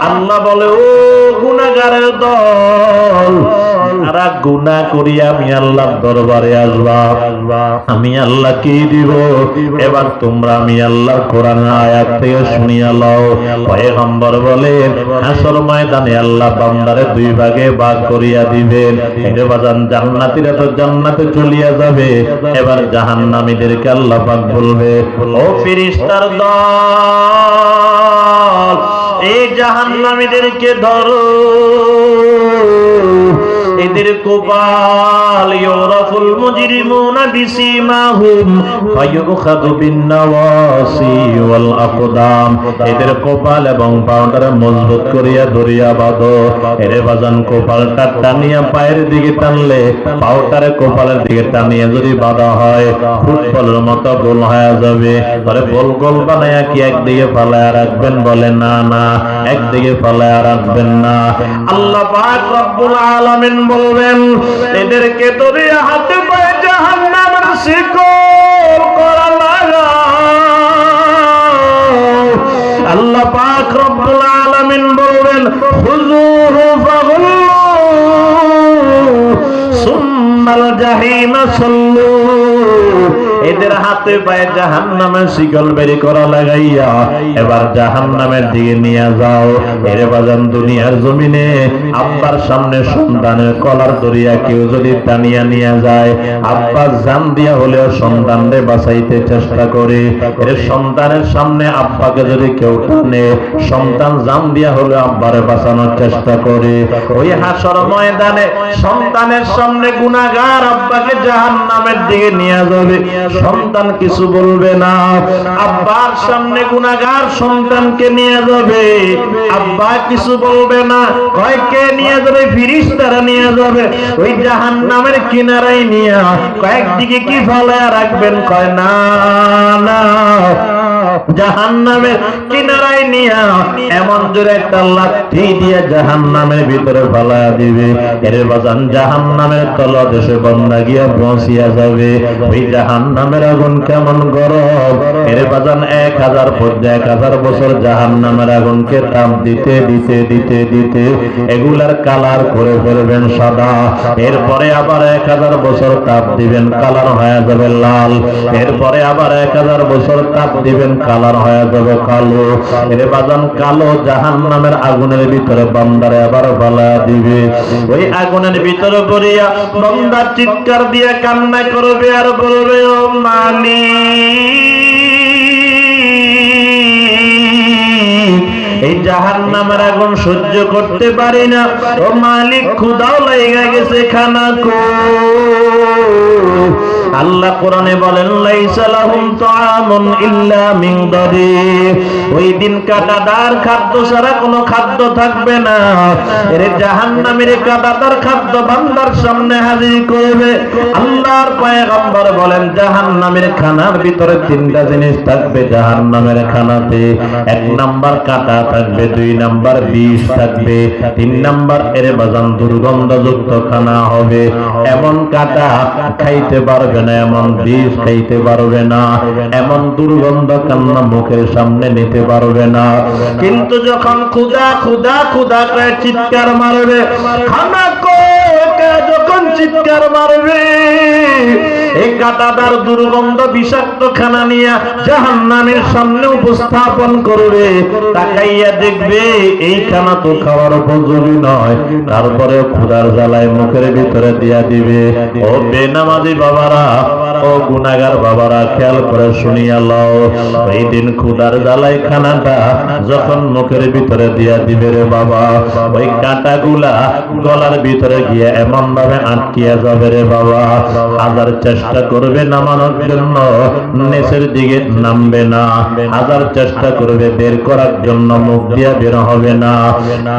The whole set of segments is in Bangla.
আল্লাহ বলে, ও গুনাহগারের দল, যারা গুনাহ করি আমি আল্লাহর দরবারে আসবা, আমি আল্লাহ কি দিব? এবার তোমরা আমি আল্লাহর কোরআনের আয়াত থেকে শুনিয়া লও। পয়গম্বর বলেন, হাসর ময়দানে আল্লাহ বান্দারে দুই ভাগে ভাগ করিয়া দিবেন। এর বাজান জান্নাতীরা তো জান্নাতে চলিয়া যাবে, এবার জাহান্নামীদেরকে আল্লাহ পাক বলবে, ও ফেরেশতার দল, এই জাহান্নামীদেরকে ধরো, এদের কপাল ইউরাফুল মুজরিমুনা বিসিমাহুম ফায়ুখাযু বিন-নাওয়াসি ওয়াল আকদাম, এদের কপাল এবং পাউডারে মজবুত করিয়া ধরিয়া বাঁধো। এরে বাজান কপালটা টানিয়া পায়ের দিকে টানলে পাউডারে কপালের দিকে টানিয়া যদি বাঁধা হয় ফুটবলের মতো গোল হয়ে যাবে। পরে গোল গোল বানায়া কি একদিকে ফালায়া রাখবেন? বলে না না, একদিকে ফালায়া রাখবেন না। আল্লাহ পাক রব্বুল আলামিন বলবেন, এদেরকে ধরে হাতে পায়ে জাহান্নামের শিকল করা লাগাও। আল্লাহ পাক রব্বুল আলামিন বলবেন, খুযুহু ফাগুল্লু সুম্মাল জাহিমা সাল্লু, এদের হাতে পায়ে জাহান্নামের শিকল বের করা লাগাইয়া এবার জাহান্নামের দিকে নিয়ে যাও। এর বাজান দুনিয়ার জমিনে আব্বার সামনে সন্তানের কলার ধরিয়া কেউ যদি টানিয়া নিয়ে যায়, আব্বা জান দিয়া হলেও সন্তানরে বাঁচাইতে চেষ্টা করে। এর সন্তানের সামনে আব্বাকে যদি কেউ টানে, সন্তান জান দিয়া হলেও আব্বারে বাঁচানোর চেষ্টা করে। ওই হাসর ময়দানে সন্তানের সামনে গুনাহগার আব্বাকে জাহান্নামের দিকে নিয়ে যাবে, সন্তান কিছু বলবে না। আব্বার সামনে গুনাহগার সন্তানকে নিয়ে যাবে, আব্বা কিছু বলবে না। কয় কে নিয়ে যাবে? ফেরেশতারা নিয়ে যাবে। ওই জাহান্নামের কিনারায় নিয়ে কয়েকদিকে কি ফালায়া রাখবেন? কয় না না, জাহান্নামের কিনারায় নিয়ে এমন জোরে একটা লাঠি দিয়ে জাহান্নামের ভিতরে ফালায়া দিবে। এর বাজান জাহান্নামের তলদেশে বান্দা গিয়া পৌঁছিয়া যাবে। ওই জাহান্নামের আগুন কেমন গরম! এর বাজান 1000 বছর জাহান্নামের আগুনকে তাপ দিতে দিতে দিতে দিতে এগুলার কালার করে ফেলবেন সাদা। এরপরে আবার 1000 বছর তাপ দিবেন, কালার হয়ে যাবে লাল। এরপরে আবার 1000 বছর তাপ দিবেন, কালার হয়ে যাবে কালো। এর বাজান কালো জাহান্নামের আগুনের ভিতরে বান্দারে আবার ফালা দিবে। ওই আগুনের ভিতরে পড়িয়া বান্দা চিৎকার দিয়ে কান্না করবে আর বলবে, ও মালিক, এই জাহান্নামের আগুন সহ্য করতে পারি না। ও মালিক, ক্ষুধাও লেগে গেছে, খানা কো। আল্লাহ কোরআনে বলেন, লাইসা লাহুম তাআমুন ইল্লা মিন দারি, ওই দিন কাঁটাদার খাদ্য ছাড়া কোনো খাদ্য থাকবে না। এর জাহান্নামের কাঁটাদার খাদ্য বান্দার সামনে হাজির করবে। আল্লাহর পয়গম্বর বলেন, জাহান্নামের খানার ভিতরে 3টা জিনিস থাকবে। জাহান্নামের খানাতে 1 নাম্বার কাঁটা থাকবে, 2 নাম্বার বিষ থাকবে, 3 নাম্বার এর বাজান দুর্গন্ধযুক্ত খানা হবে। এমন কাঁটা খাইতে পারবে না, এমন বিষ খাইতে পারবে না, এমন দুর্গন্ধ কান্না মুখের সামনে নিতে পারবে না। কিন্তু যখন ক্ষুধা ক্ষুধা ক্ষুধা করে চিৎকার মারবে, খানা কোকা যখন চিৎকার মারবে, এই কাঁটাদার দুর্গন্ধ বিষাক্ত খানা নিয়ে জাহান্নামের সামনে উপস্থাপন করবে। তাকাইয়া দেখবে এই খানা তো খাওয়ার উপযোগী নয়, তারপরে ক্ষুধার জ্বালায় মুখের ভিতরে দিয়া দিবে। ও বেনামাজি বাবারা, ও গুনাহগার বাবারা, খেয়াল করে শুনিয়া লও। এই দিন ক্ষুধার জ্বালায় খানাটা যখন মুখের ভিতরে দিয়া দিবে রে বাবা, ওই কাঁটাগুলা গলার ভিতরে গিয়ে এমন ভাবে আটকিয়া যাবে রে বাবা, হাজার চেষ্টা করবে নামানোর জন্য নিচের দিকে নামবে না, হাজার চেষ্টা করবে বের করার জন্য মুখ দিয়া বের হবে না।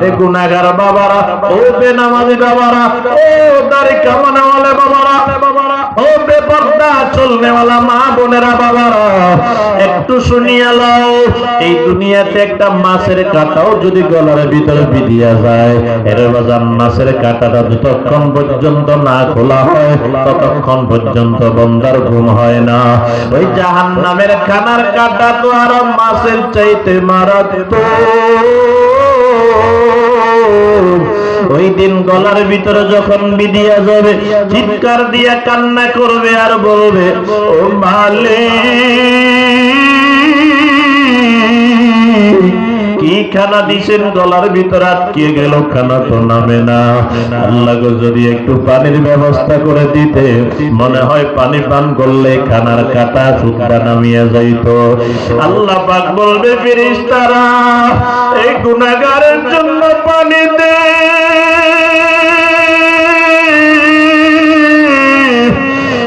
এ গুনাহগার বাবারা, ও বেনামাজি বাবারা, ও দাড়ি কামানেওয়ালা বাবারা, ও বেপরদা চলনেওয়ালা মা বোনেরা বাবারা, একটু শুনিয়া লও। এই দুনিয়াতে একটা মাছের কাঁটাও যদি গলার ভিতরে বিধিয়া যায়, এর বাজান মাছের কাঁটাটা যতক্ষণ পর্যন্ত না খোলা হয় ততক্ষণ পর্যন্ত বান্দার ঘুম হয় না। ওই জাহান্নামের খানার কাঁটা তো আরো মাছের চাইতে মারাত্মক। গলার ভিতরে যখন বিধিয়া যাবে চিৎকার দিয়া কান্না করবে আর বলবে, ও মালিক, কি খানা দিছেন গলার ভিতর আটকে গেল, খানা তো নামে না। আল্লাহ গো, যদি একটু পানির ব্যবস্থা করে দিতে, মনে হয় পানি পান করলে খানার কাটা সুদ্ধা নামিয়ে যাইত। আল্লাহ পাক বলবে, ফেরেশতারা এই গুনাহগারের জন্য পানি দে।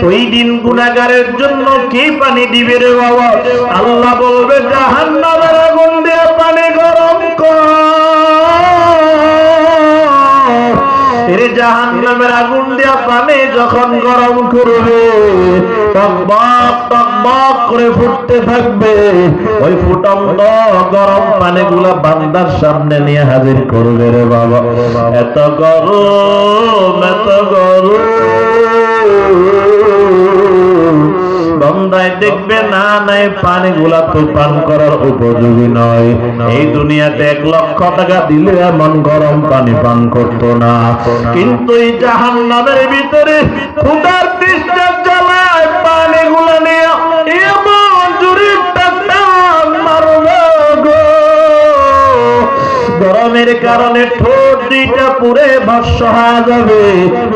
ওই দিন গুনাহগারের জন্য কি পানি দিবে রে বাবা? আল্লাহ বলবে, জাহান্নামের আগুন দিয়ে পানি গরম কর। এর জাহান্নামের আগুন দিয়ে পানি যখন গরম করবে, টকবক টকবক করে ফুটতে থাকবে। ওই ফুটন্ত গরম পানিগুলা বান্দার সামনে নিয়ে হাজির করবে রে বাবা। এত গরম, এত গরম। বান্দায় দেখবে না নাই পানিগুলা তো পান করার উপযোগী নয়। এই দুনিয়াতে 1 লক্ষ টাকা দিলে এমন গরম পানি পান করতো না, কিন্তু এই জাহান্নামের ভিতরে ক্ষুধার তৃষ্ণা জ্বালায় পানিগুলা নিয়ে এমন জোরে টান মারবে গো, গরমের কারণে ঠোঁট দুইটা পুরে ভস্ম হয়ে যাবে,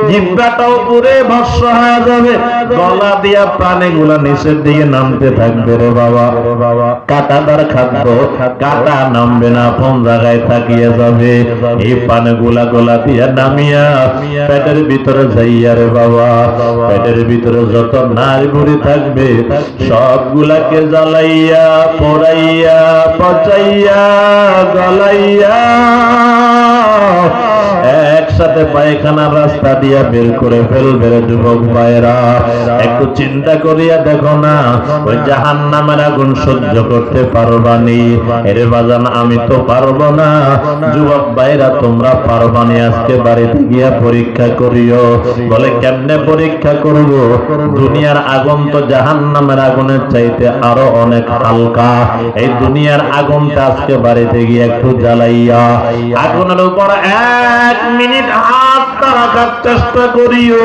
জিহ্বাটাও পুরে ভস্ম হয়ে যাবে, গলা দিয়া পানিগুলা নিচের দিকে নামতে থাকবে রে বাবা। কাঁটাদার খাদ্য, কাঁটা নামবে না, কোন জায়গায় থাকিয়ে যাবে। এই পানিগুলা গলা দিয়া নামিয়া পেটের ভিতরে যাইয়া রে বাবা, পেটের ভিতরে যত নাড়ি ভুড়ি থাকবে সবগুলাকে জ্বালাইয়া পোড়াইয়া পচাইয়া গলাইয়া একসাথে পায়খানার রাস্তা দিয়া বের করে ফেলবে রে যুবক ভাইরা। একটু চিন্তা করিয়া দেখো না, ওই জাহান্নামের আগুন সহ্য করতে পারবানি? এরে বাজান, আমি তো পারবো না। যুবক ভাইরা তোমরা পারবানি? আজকে বাড়িতে গিয়া পরীক্ষা করিও। বলে কেমনে পরীক্ষা করব? দুনিয়ার আগুন তো জাহান্নামের আগুনের চাইতে আরো অনেক হালকা। এই দুনিয়ার আগুনটা আজকে বাড়িতে গিয়ে একটু জ্বালাইয়া আগুনের উপর 1 মিনিট হাতটা রাখার চেষ্টা করিও।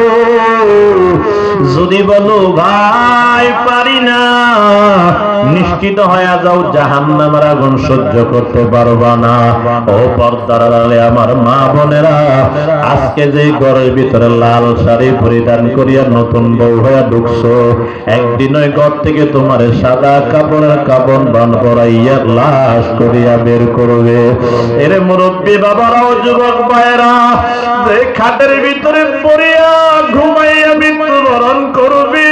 যদি বলো ভাই পারি না, নিশ্চিত হয়ে যাও জাহান্নামের আগুন সহ্য করতে পারবা না। ও পর্দার আড়ালে আমার মা বোনেরা, আজকে যে ঘরের ভিতরে লাল শাড়ি পরিধান করিয়া নতুন বউ হয়ে ঢুকছো, একদিন ওই ঘর থেকে তোমার সাদা কাপড়ের কাপড় বান করাইয়া লাশ করিয়া বের করবে। এর মুরব্বী বাবারাও যুবক ভাইয়েরা, যে খাটের ভিতরে পড়িয়া ঘুমাইয়া মৃত্যুবরণ করবি,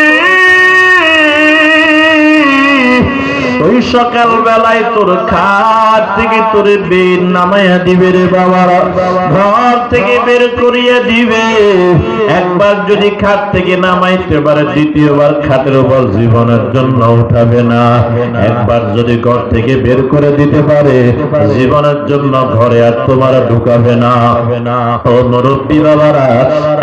ওই সকাল বেলায় তোর খাট থেকে তোর বের নামাইয়া দিবে রে বাবারা, ঘর থেকে বের করিয়া দিবে। একবার যদি খাট থেকে নামাইতে পারে, দ্বিতীয়বার খাটের উপর জীবনের জন্য উঠাবে না। একবার যদি ঘর থেকে বের করে দিতে পারে, জীবনের জন্য ঘরে আর তোমার ঢুকাবে না। ও মুরব্বী বাবারা,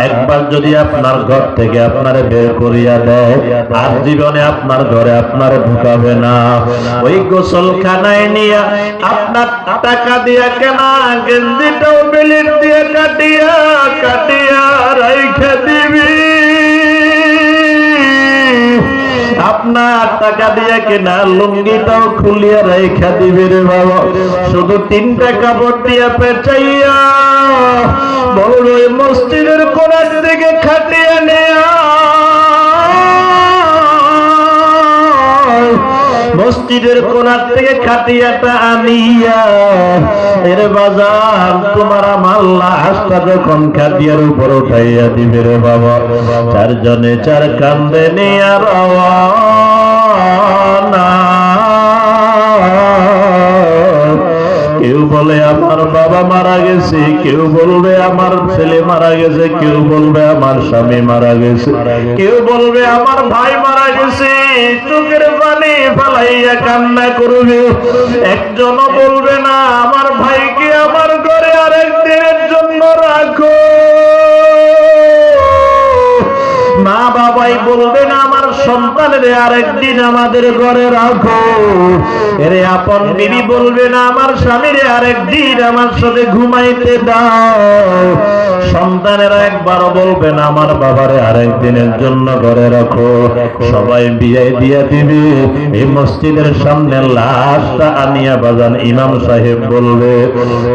একবার যদি আপনার ঘর থেকে আপনারে বের করিয়া দেয়, আর জীবনে আপনার ঘরে আপনার ঢুকাবে না। ওই গোসলখানায় নিয়ে আপনার টাকা দিয়া কেনা গেঞ্জিটাও বেলির দিয়ে কাটিয়া কাটিয়া রাইখা দিবি। আপনার টাকা দিয়া কেনা লুঙ্গিটাও খুলিয়া রাইখা দিবি রে বাবা। শুধু 3টা কাপড় দিয়া পেঁচাইয়া বড় ওই মসজিদের কোণার দিকে খাটিয়া নেয়া, মসজিদের কোণার থেকে খাটিয়াটা আনিয়া এর বাজার তোমার আমার লাশটা যখন খাটিয়ার উপর উঠাইয়া দিবে রে বাবা, 4 জনে 4 কান্দে নিয়া রওয়ানা। কেউ বলে আমার বাবা মারা গেছে, কেউ বলবে আমার ছেলে মারা গেছে, কেউ বলবে আমার স্বামী মারা গেছে, কেউ বলবে আমার ভাই মারা গেছে। চোখের পানি ফেলাইয়া কান্না করবে। একজনও বলবে না আমার ভাইকে আমার ঘরে আরেকদিনের জন্য রাখো। মা বাবাই বলবে না আমার সন্তানের আরেকদিন একদিন আমাদের ঘরে রাখো। এরে আপন বিবি বলবে না আমার স্বামীরে আরেকদিন আমার সাথে ঘুমাইতে দাও। সন্তানেরা একবারও বলবে না আমার বাবারে আরেকদিনের জন্য ঘরে রাখো। সবাই বিয়ে দিয়া দিবে। এই মসজিদের সামনে লাশটা আনিয়া বাজান ইমাম সাহেব বলবে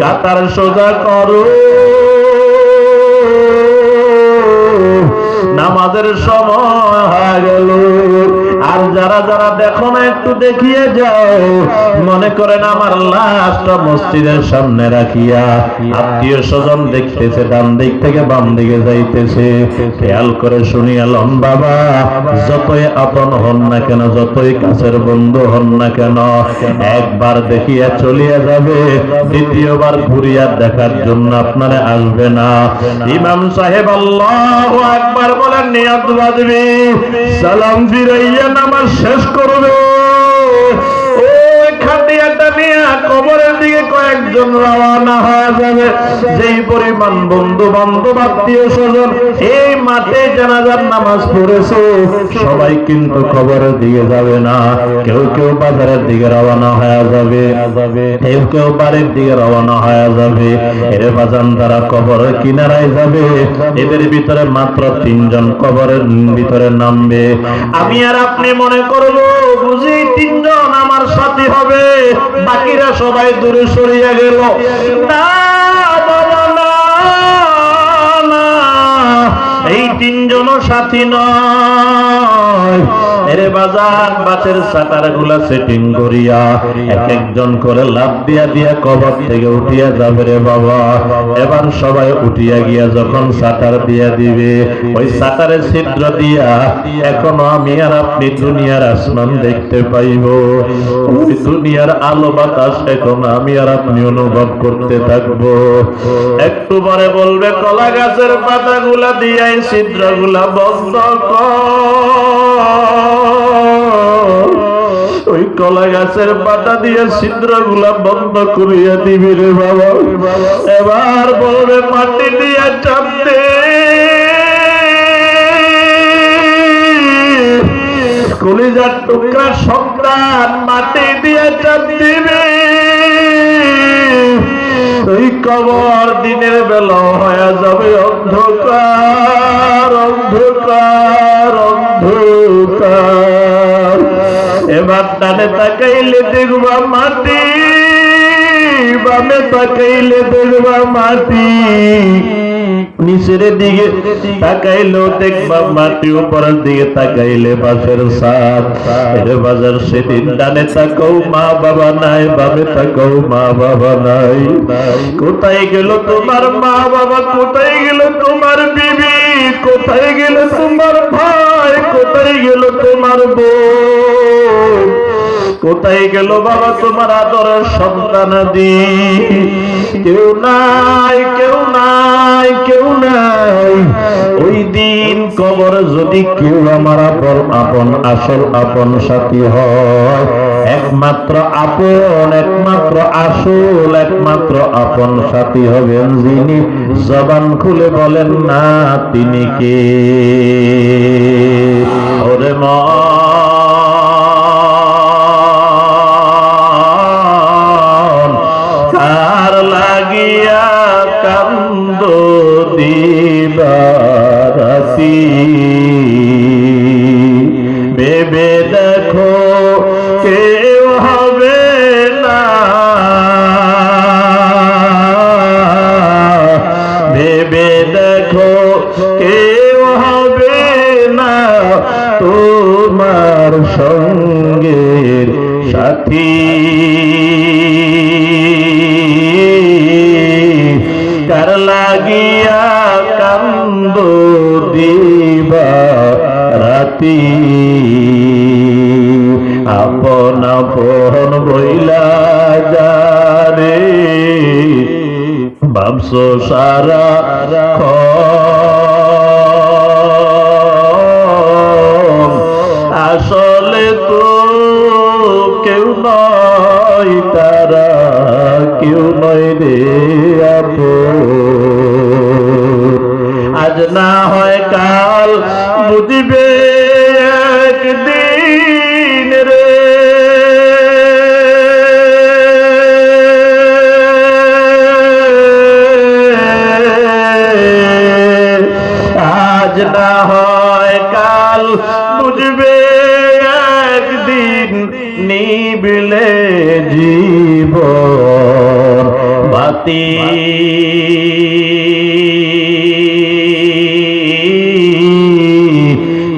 কাতার সোজা করো, নামাজের সময় হয়ে গেল। আর যারা যারা দেখো না একটু দেখিয়ে যাও। মনে করেন আমার লাশটা মসজিদের সামনে রাখিয়া আত্মীয় স্বজন দেখতেছে, ডান দিক থেকে বাম দিকে যাইতেছে। খেয়াল করে শুনিয়ালাম বাবা, যতই আপন হন না কেন, যতই কাছের বন্ধু হন না কেন, একবার দেখিয়া চলিয়া যাবে, দ্বিতীয়বার ঘুরিয়া দেখার জন্য আপনারা আসবে না। ইমাম সাহেব আল্লাহু আকবার বলেন, নিয়ত বাঁধবি, সালাম ফিরাইয়া নামাজ শেষ করবে। ওই খাটিয়াটা নিয়ে কবরের দিকে কয়েকজন রওনা হয়ে যাবে। যেই পরিমাণ বন্ধু বান্ধব আত্মীয় স্বজন এই মাঠে জানাজার নামাজ পড়েছে, সবাই কিন্তু কবরের দিকে যাবে না। কেউ কেউ বাজারের দিকে রওনা হয়ে যাবে, কেউ কেউ বাড়ির দিকে রওনা হয়ে যাবে। এর বাজান তারা কবরের কিনারায় যাবে। এদের ভিতরে মাত্র 3 জন কবরের ভিতরে নামবে। আমি আর আপনি মনে করবো বুঝি 3 জন আমার সাথী হবে, বাকিরা সবাই দূরে সরিয়ে গেল। না বাবা না, এই 3 জন সাথী নয়। এরে বাজার বাসের চাকার গুলা সেটিং করিয়া এক একজন করে লাফ দিয়া দিয়া কবর থেকে উঠিয়া যাবে রে বাবা। এবার সবাই উঠিয়া গিয়া যখন চাকার দিয়া দিবে, ওই চাকারের ছিদ্র দিয়া এখনো আমি আর আপনি দুনিয়ার আসমান দেখতে পাইব। ওই দুনিয়ার আলো বাতাস এখন আমি আর আপনি অনুভব করতে থাকবো। একটু পরে বলবে কলা গাছের পাতা গুলা দিয়া এই ছিদ্র গুলা বন্ধ কর। ওই কলা গাছের পাতা দিয়ে ছিদ্র গুলা বন্ধ করিয়া দিবি রে বাবা। এবার বলবে মাটি দিয়া চাপ দে, কলিজার টুকরা সন্তান মাটি দিয়ে চাপ দিবে। ওই কবর দিনের বেলা হয়ে যাবে অন্ধকার অন্ধকার অন্ধকার। এবার ডানে তাকাইলে দেখবা মাটি, বামে তাকাইলে দেখবা মাটি, নিচের দিকে তাকাইলেও দেখবা মাটি, উপরের দিকে তাকাইলে বাসের ছাদ। এর বাজার সেদিন ডানে তাকাও মা বাবা নাই, বামে তাকাও মা বাবা নাই। কোথায় গেল তোমার মা বাবা, কোথায় গেল তোমার বিবি, কোথায় গেল তোমার ভাই, কোথায় গেল তোমার বোন, কোথায় গেল বাবা তোমার আদরের সন্তানাদি? কেউ নাই, কেউ নাই, কেউ নাই। ওই দিন কবরে যদি কেউ আমার আপন আসল আপন সাথী হয়, একমাত্র আপন, একমাত্র আসল, একমাত্র আপন সাথী হবেন যিনি জবান খুলে বলেন না তিনি কে। ওরে মা লাগিয়া কান্দ দিবারাতি, ভেবে দেখো কেউ হবে না, ভেবে দেখো কেউ হবে না তোমার সঙ্গের সাথী। কার লাগিয়া কান্দ দিবারাতি, আপন আপন বইলা যারে ভাবছো সারা আসলে তো কেউ নয়, তারা কেউ নয় রে আপন। আজ না হয় কাল বুঝবে একদিন, বাতি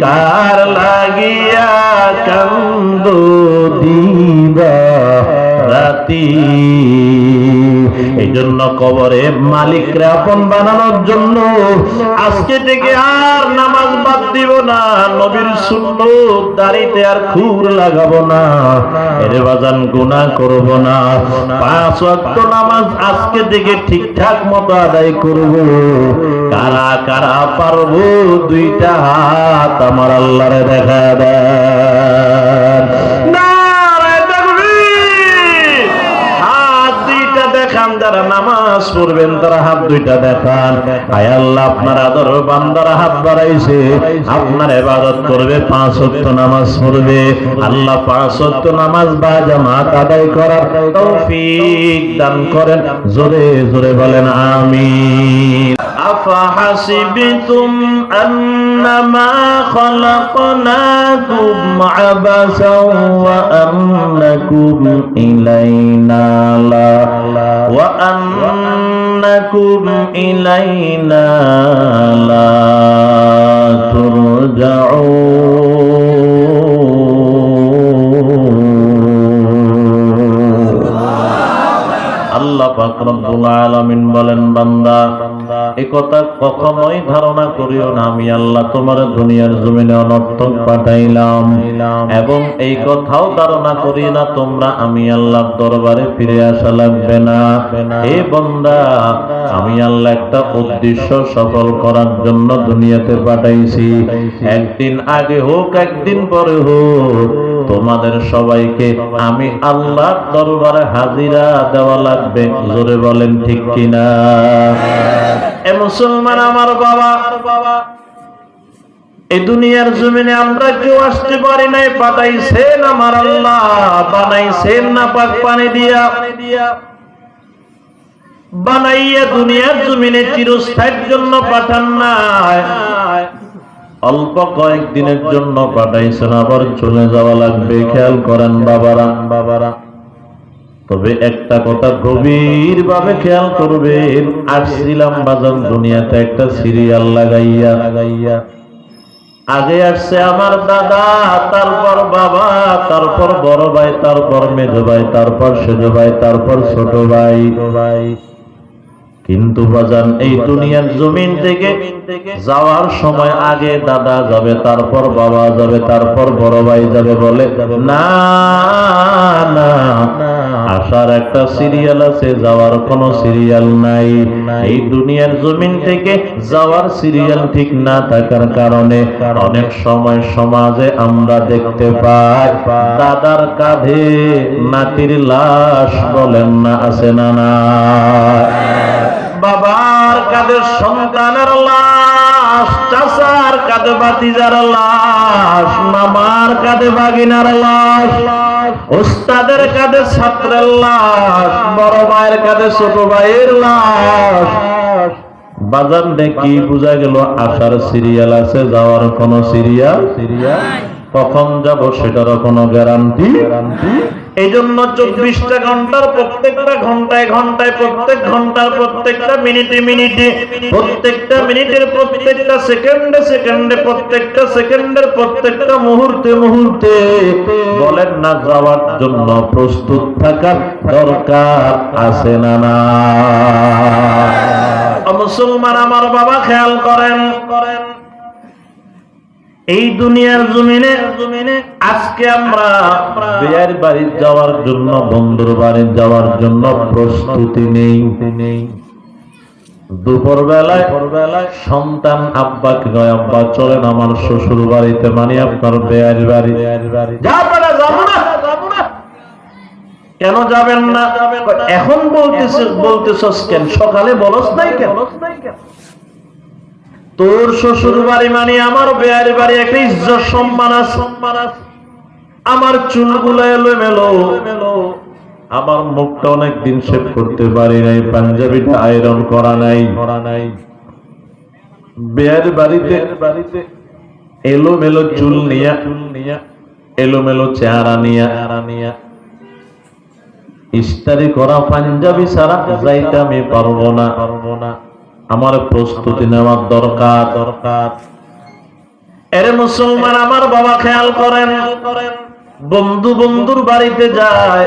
কার লাগিয়া কান্দো দিবা রাতি। এই জন্য কবরে মালিকরা আপন বানানোর জন্য আজকে থেকে আর নামাজ বাদ দিব না, নবীর সুন্নত দাড়িতে আর খুর লাগাবো না, এর বাজান গুনাহ করব না, 5 ওয়াক্ত নামাজ আজকে থেকে ঠিকঠাক মতো আদায় করব। কারা কারা পারবো দুইটা হাত আমার আল্লাহরে দেখা দেন। দেখান যারা নামাজ পড়বেন তারা হাত দুইটা দেখান। আয় আল্লাহ আপনার আদর বান্দারা হাত বাড়াইছে, আপনার ইবাদত করবে, 5 ওয়াক্ত নামাজ পড়বে। আল্লাহ 5 ওয়াক্ত নামাজ বা জামাত আদায় করার তৌফিক দান করেন। জোরে জোরে বলেন আমিন। আফাহাসিবতুম আন্নামা খালাকনাকুম আবাসাও ওয়া আন্নাকুম ইলাইনা লা وأنكم إلينا لا ترجعون। আল্লাহ পাক রব্বুল আলামিন বলেন, বান্দা এই কথা কখনোই ধারণা করিও না আমি আল্লাহ তোমার দুনিয়ার জমিনে অনর্থক পাঠাইলাম, এবং এই কথাও ধারণা করি না তোমরা আমি আল্লাহর দরবারে ফিরে আসা লাগবে না। হে বান্দা, আমি আল্লাহ একটা উদ্দেশ্য সফল করার জন্য দুনিয়াতে পাঠাইছি। একদিন আগে হোক একদিন পরে হোক তোমাদের সবাইকে আমি আল্লাহর দরবারে হাজিরা দেওয়া লাগবে। জোরে বলেন ঠিক কিনা? এ মুসলমান আমার বাবা, এই দুনিয়ার জমিনে আমরা কেউ আসতে পারি নাই, পাঠাইছেন আমার আল্লাহ, বানাইছেন না পাক পানি দিয়া, বানাইয়া দুনিয়ার জমিনে চিরস্থায়ীর জন্য পাঠান নাই, অল্প কয়েকদিনের জন্য পাঠাইছেন, আবার চলে যাওয়া লাগবে। খেয়াল করেন বাবারা, তবে একটা কথা গভীর ভাবে খেয়াল করবেন, আসছিলাম বাজান দুনিয়াতে একটা সিরিয়াল লাগাইয়া। আগে আসছে আমার দাদা, তারপর বাবা, তারপর বড় ভাই, তারপর মেজ ভাই, তারপর সেজ ভাই, তারপর ছোট ভাই। কিন্তু বাজান এই দুনিয়ার জমিন থেকে যাওয়ার সময় আগে দাদা যাবে, তারপর বাবা যাবে, তারপর বড় ভাই যাবে। বলে না না, আসার একটা সিরিয়াল আছে, যাওয়ার কোনো সিরিয়াল নাই। এই দুনিয়ার জমিন থেকে যাওয়ার সিরিয়াল ঠিক না থাকার কারণে অনেক সময় সমাজে আমরা দেখতে পাই দাদার কাঁধে নাতির লাশ, বলেন না আছে না না, বাবার কাঁধে সন্তানের লাশ, চাচার কাঁধে ভাতিজার লাশ, মামার কাঁধে ভাগিনার লাশ, ওস্তাদের কাঁধে ছাত্রের লাশ, বড় ভাইয়ের কাঁধে ছোট ভাইয়ের লাশ। বাজার দেখি বোঝা গেল আসার সিরিয়াল আছে, যাওয়ার কোন সিরিয়াল কখন যাব সেটারও কোনো গ্যারান্টি। এই জন্য 24টা ঘন্টার প্রত্যেকটা ঘন্টায় ঘন্টায়, প্রত্যেক ঘন্টার প্রত্যেকটা মিনিটে মিনিটে, প্রত্যেকটা মিনিটের প্রত্যেকটা সেকেন্ডে সেকেন্ডে, প্রত্যেকটা সেকেন্ডের প্রত্যেকটা মুহূর্তে মুহূর্তে বলেন না যাওয়ার জন্য প্রস্তুত থাকার দরকার আছে না না? মুসলমান আমার বাবা খেয়াল করেন, এই দুনিয়ার জমিনে আজকে আমরা বিয়ের বাড়ি যাওয়ার জন্য, বন্ধুর বাড়ি যাওয়ার জন্য প্রস্তুতি নেই। দুপুর বেলায় সন্তান আব্বাকে কয়, আব্বা চলেন আমার শ্বশুর বাড়িতে, মানে আপনার বিয়ের বাড়ি। যাবো না। কেন যাবেন না? এখন বলতেছস কেন? সকালে বলস নাই কেন? তোর শ্বশুর বাড়ি মানে আমার বিয়ের বাড়ি, একটা ইজ্জত সম্মান আছে। আমার চুলগুলো এলোমেলো, আমার মুখটা অনেকদিন শেভ করতে পারি নাই, পাঞ্জাবিটা আয়রন করা নাই। বিয়ের বাড়িতে এলোমেলো চুল নিয়া, এলোমেলো চেহারা নিয়া ইস্তারি করা পাঞ্জাবি ছাড়া যাইতে আমি পারবো না, আমার প্রস্তুতি নেওয়ার দরকার। এরে মুসলমান আমার বাবা, খেয়াল করেন, বন্ধুর বাড়িতে যায়,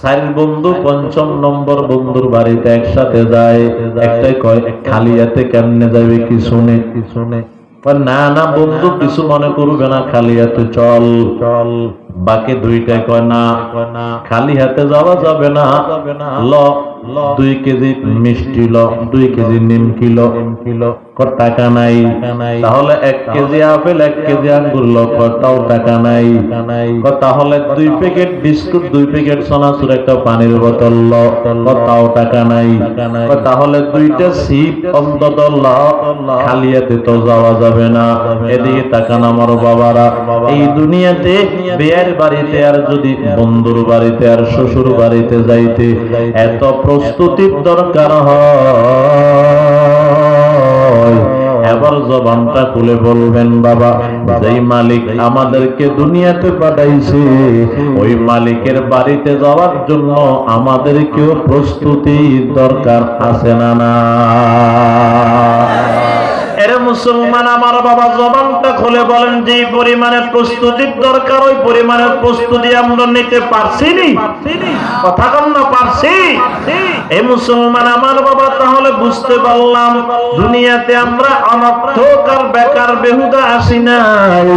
4 বন্ধু 5ম নম্বর বন্ধুর বাড়িতে একসাথে যায়। একটাই কয় খালি হাতে কেমনে যাবে কি শুনে, না বন্ধু কিছু মনে করবে না, খালি হাতে চল। বাকি 2টাই কয় না, খালি হাতে যাওয়া যাবে না, ল 2 কেজি মিষ্টি, ল 2 কেজি নিমকি, ল টাকা নাই, তাহলে 1 কেজি আপেল 1 কেজি আঙ্গুর, ল তাও টাকা নাই, তাহলে 2 প্যাকেট বিস্কুট 2 প্যাকেট সোনাচুর একটা পানির বোতল, ল তাও টাকা নাই, তাহলে 2টা সিপ অন্তত ল, খালি হাতে তো যাওয়া যাবে না। এদিকে তাকান আমার বাবারা, এই দুনিয়াতে বিয়ের বাড়িতে আর যদি বন্ধুর বাড়িতে আর শ্বশুর বাড়িতে যাইতে এত প্রস্তুতির দরকার হয়, এবার জবানটা খুলে বলবেন বাবা, যেই মালিক আমাদেরকে দুনিয়াতে পাঠাইছে ওই মালিকের বাড়িতে যাওয়ার জন্য আমাদেরকেও প্রস্তুতির দরকার আছে না না? এরে মুসলমান আমার বাবা, জবানটা খুলে বলেন, যে পরিমাণে প্রস্তুতির দরকার ওই পরিমাণের প্রস্তুতি আমরা নিতে পারছি নি? কথা কম না, পারছি? এই মুসলমান আমার বাবা, তাহলে বুঝতে পারলাম দুনিয়াতে আমরা অনর্থক আর বেকার বেহুদা আসি নাই।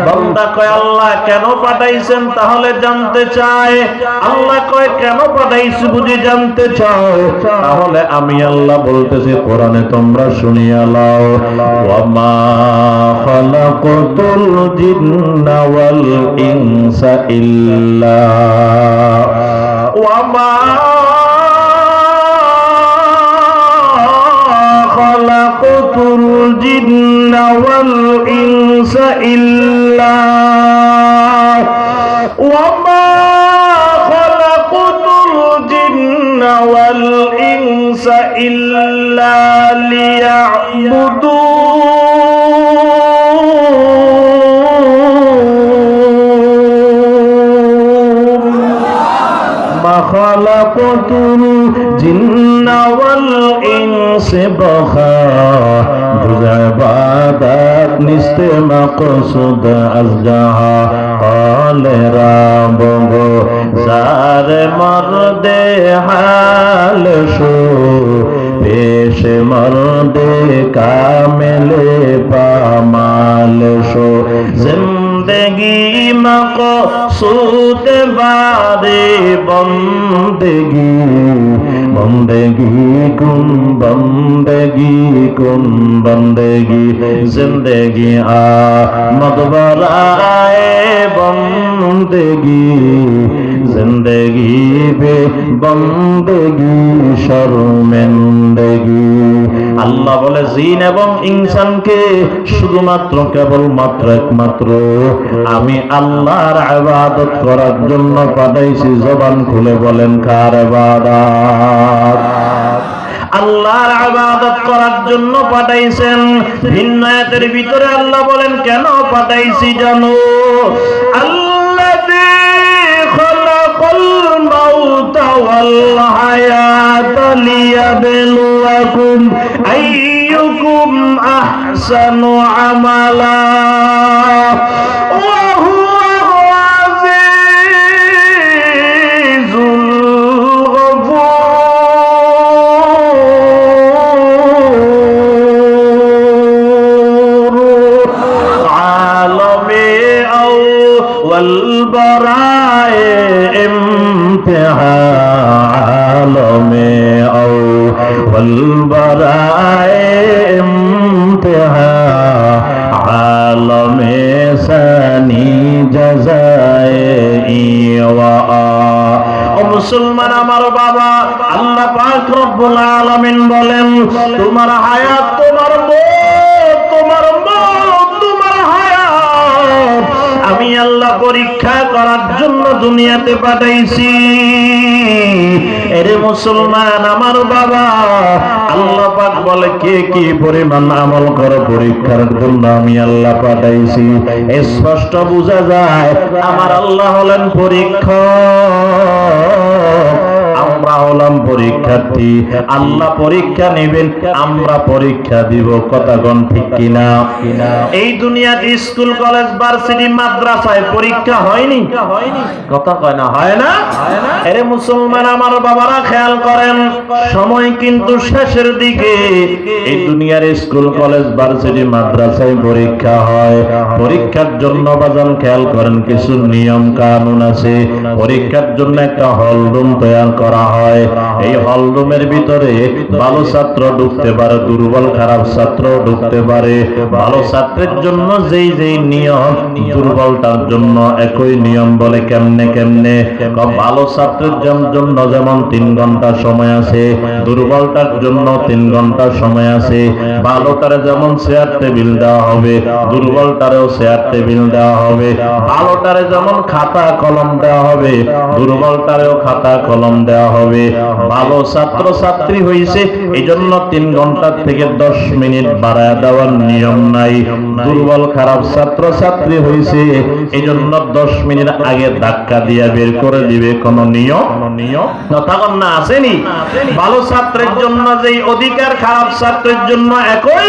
বান্দা কয় আল্লাহ কেন পাঠাইছেন, তাহলে জানতে চায়। আল্লাহ কয় কেন পাঠাইছি বুঝি জানতে চায়, তাহলে আমি আল্লাহ বলতেছি কোরআনে, তোমরা শুনিয়া লাও, ওয়ামা খালাকতুল জিন্না ওয়াল ইনসা ইল্লা ওয়ামা খালাকতুল জিন্না ওয়াল ইনসা ইল্লা ওয়ামা খালাকতুল জিন্না ওয়াল ইনসা ইল্লা লিয়া'বুদুন। খালাকতুল জিন্না ওয়াল ইনসা ইবাদাত নিস্তে মাকসুদ আজহা কালে রাব গো জার মর্দে হাল শো পেশ মর্দে কামেলে পামাল শো জিন্দগি মকসুদ বারে বন্দগি বন্দগি জিন্দগি আমদ বরায়ে বন্দগি জিন্দগি বে বন্দগি শর্মিন্দগি। আল্লাহ বলে জিন এবং ইনসানকে শুধুমাত্র কেবলমাত্র একমাত্র আমি আল্লাহর ইবাদত করার জন্য পাঠাইছি। জবান খুলে বলেন কার ইবাদত? আল্লাহর ইবাদত করার জন্য পাঠাইছেন। ভিন্ন আয়াতের ভিতরে আল্লাহ বলেন কেন পাঠাইছি জানো? আল্লাযী খালাকাল মাউতা ওয়াল হায়াতা লিয়াবলুয়াকুম আইয়ুকুম আহসানু আমালা ওয়া হুয়া আজিজুল মুসলমান আমার বাবা, আল্লাহ পাক রব্বুল আলামিন বলেন তোমার হায়াত, তোমার মওত, তোমার হায়াত আমি আল্লাহ পরীক্ষা করার জন্য দুনিয়াতে পাঠাইছি। এরে মুসলমান আমার বাবা, আল্লাহ পাক বলে কে কি পরিমাণ আমল করে পরীক্ষার জন্য আমি আল্লাহ পাঠাইছি। স্পষ্ট বোঝা যায় আমার আল্লাহ হলেন পরীক্ষক, আমরা হলাম পরীক্ষার্থী। আল্লাহ পরীক্ষা নেবেন, আমরা পরীক্ষা দিব। কথা কোন ঠিক কিনা? এই দুনিয়াতে স্কুল কলেজ ভার্সিটি মাদ্রাসায় পরীক্ষা হয়নি? কথা কয় না, হয় না? আরে মুসলমান আমার বাবারা খেয়াল করেন, সময় কিন্তু শেষের দিকে। এই দুনিয়ার স্কুল কলেজ ভার্সিটি মাদ্রাসায় পরীক্ষা হয়। পরীক্ষার জন্য বাজান খেয়াল করেন কিছু নিয়ম কানুন আছে। পরীক্ষার জন্য একটা হল রুম তৈরি করা হয়। এই হল রুমের ভিতরে ভালো ছাত্র ঢুকতে পারে, দুর্বল খারাপ ছাত্র ঢুকতে পারে। ভালো ছাত্রের জন্য যেই যেই নিয়ম, দুর্বলটার জন্য একই নিয়ম। বলে কেমনে কেমনে? ভালো ছাত্রের জন্য যেমন 3 ঘন্টা সময় আছে, দুর্বলটার জন্য 3 ঘন্টা সময় আছে। ভালোটারে যেমন চেয়ার টেবিল দেওয়া হবে, দুর্বলটারেও চেয়ার টেবিল দেওয়া হবে। ভালোটারে যেমন খাতা কলম দেওয়া হবে, দুর্বলটারেও খাতা কলম দেওয়া হবে। ভালো ছাত্র ছাত্রী হইছে এই জন্য 3 ঘন্টা থেকে 10 মিনিট বাড়ায় দেওয়ার নিয়ম নাই। দুর্বল খারাপ ছাত্র ছাত্রী হইছে এই জন্য 10 মিনিট আগে ধাক্কা দিয়ে বের করে দিবে। কোন নিয়ম তখন না আসেনি? ভালো ছাত্রের জন্য যেই অধিকার, খারাপ ছাত্রের জন্য একই।